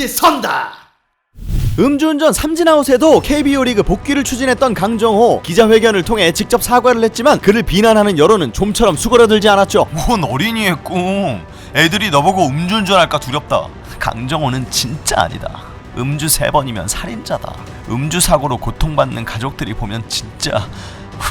유재선다. 음주운전 삼진아웃에도 KBO 리그 복귀를 추진했던 강정호, 기자회견을 통해 직접 사과를 했지만 그를 비난하는 여론은 좀처럼 수그러들지 않았죠. 뭔 어린이의 꿈. 애들이 너보고 음주운전할까 두렵다. 강정호는 진짜 아니다. 음주 3번이면 살인자다. 음주 사고로 고통받는 가족들이 보면 진짜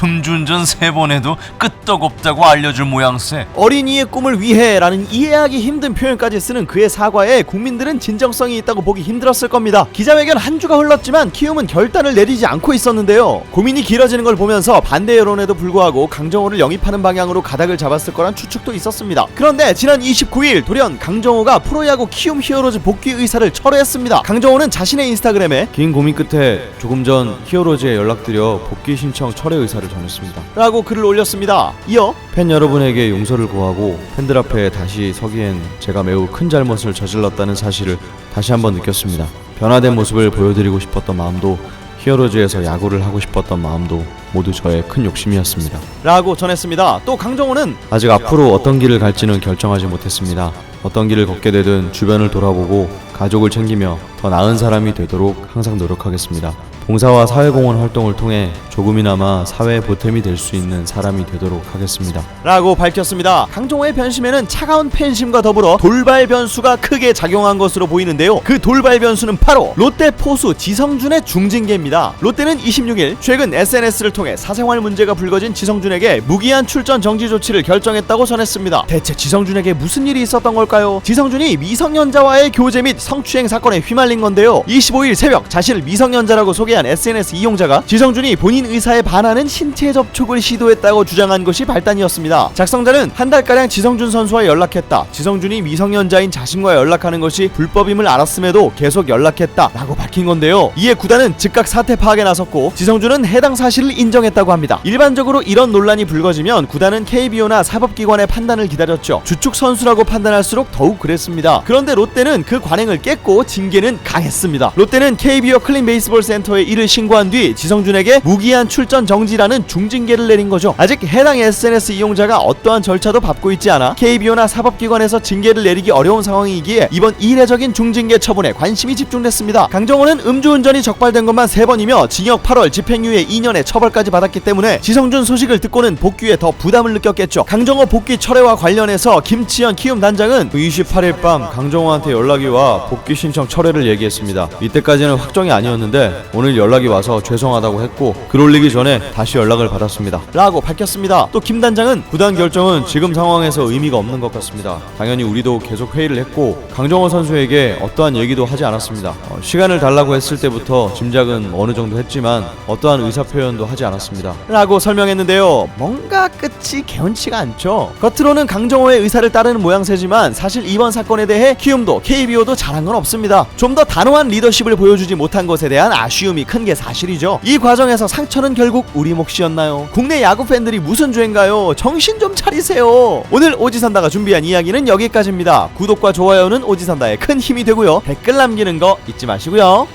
음주운전 3번 해도 끄떡없다고 알려줄 모양새. 어린이의 꿈을 위해 라는 이해하기 힘든 표현까지 쓰는 그의 사과에 국민들은 진정성이 있다고 보기 힘들었을 겁니다. 기자회견 한 주가 흘렀지만 키움은 결단을 내리지 않고 있었는데요. 고민이 길어지는 걸 보면서 반대 여론에도 불구하고 강정호를 영입하는 방향으로 가닥을 잡았을 거란 추측도 있었습니다. 그런데 지난 29일 돌연 강정호가 프로야구 키움 히어로즈 복귀 의사를 철회했습니다. 강정호는 자신의 인스타그램에 긴 고민 끝에 조금 전 히어로즈에 연락드려 복귀 신청 철회 의사를 전했습니다 라고 글을 올렸습니다. 이어 팬 여러분에게 용서를 구하고 팬들 앞에 다시 서기엔 제가 매우 큰 잘못을 저질렀다는 사실을 다시 한번 느꼈습니다. 변화된 모습을 보여드리고 싶었던 마음도 히어로즈에서 야구를 하고 싶었던 마음도 모두 저의 큰 욕심이었습니다 라고 전했습니다. 또 강정호는 아직 앞으로 어떤 길을 갈지는 결정하지 못했습니다. 어떤 길을 걷게 되든 주변을 돌아보고 가족을 챙기며 더 나은 사람이 되도록 항상 노력하겠습니다. 봉사와 사회공헌 활동을 통해 조금이나마 사회에 보탬이 될 수 있는 사람이 되도록 하겠습니다 라고 밝혔습니다. 강정호의 변심에는 차가운 팬심과 더불어 돌발 변수가 크게 작용한 것으로 보이는데요. 그 돌발 변수는 바로 롯데 포수 지성준의 중징계입니다. 롯데는 26일 최근 SNS를 통해 사생활 문제가 불거진 지성준에게 무기한 출전 정지 조치를 결정했다고 전했습니다. 대체 지성준에게 무슨 일이 있었던 걸까요? 지성준이 미성년자와의 교제 및 성추행 사건에 휘말린 건데요. 25일 새벽 자신을 미성년자라고 소개한 SNS 이용자가 지성준이 본인 의사에 반하는 신체 접촉을 시도했다고 주장한 것이 발단이었습니다. 작성자는 한 달가량 지성준 선수와 연락했다. 지성준이 미성년자인 자신과 연락하는 것이 불법임을 알았음에도 계속 연락했다 라고 밝힌 건데요. 이에 구단은 즉각 사태 파악에 나섰고 지성준은 해당 사실을 인정했다고 합니다. 일반적으로 이런 논란이 불거지면 구단은 KBO나 사법기관의 판단을 기다렸죠. 주축 선수라고 판단할수록 더욱 그랬습니다. 그런데 롯데는 그 관행을 깼고 징계는 강했습니다. 롯데는 KBO 클린 베이스볼 센터에 이를 신고한 뒤 지성준에게 무기한 출전 정지라는 중징계를 내린 거죠. 아직 해당 SNS 이용자가 어떠한 절차도 밟고 있지 않아 KBO나 사법기관에서 징계를 내리기 어려운 상황이기에 이번 이례적인 중징계 처분에 관심이 집중됐습니다. 강정호는 음주운전이 적발된 것만 3번이며 징역 8월 집행유예 2년의 처벌까지 받았기 때문에 지성준 소식을 듣고는 복귀에 더 부담을 느꼈겠죠. 강정호 복귀 철회와 관련해서 김치현 키움 단장은 28일 밤 강정호한테 연락이 와 복귀 신청 철회를 얘기했습니다. 이때까지는 확정이 아니었는데 오늘 연락이 와서 죄송하다고 했고 글 올리기 전에 다시 연락을 받았습니다 라고 밝혔습니다. 또 김 단장은 구단 결정은 지금 상황에서 의미가 없는 것 같습니다. 당연히 우리도 계속 회의를 했고 강정호 선수에게 어떠한 얘기도 하지 않았습니다. 시간을 달라고 했을 때부터 짐작은 어느 정도 했지만 어떠한 의사표현도 하지 않았습니다 라고 설명했는데요. 뭔가 끝이 개운치가 않죠. 겉으로는 강정호의 의사를 따르는 모양새지만 사실 이번 사건에 대해 키움도 KBO도 잘한 건 없습니다. 좀 더 단호한 리더십을 보여주지 못한 것에 대한 아쉬움이 큰 게 사실이죠. 이 과정에서 상처는 결국 우리 몫이었나요? 국내 야구 팬들이 무슨 죄인가요? 정신 좀 차리세요. 오늘 오지산다가 준비한 이야기는 여기까지입니다. 구독과 좋아요는 오지산다에 큰 힘이 되고요. 댓글 남기는 거 잊지 마시고요.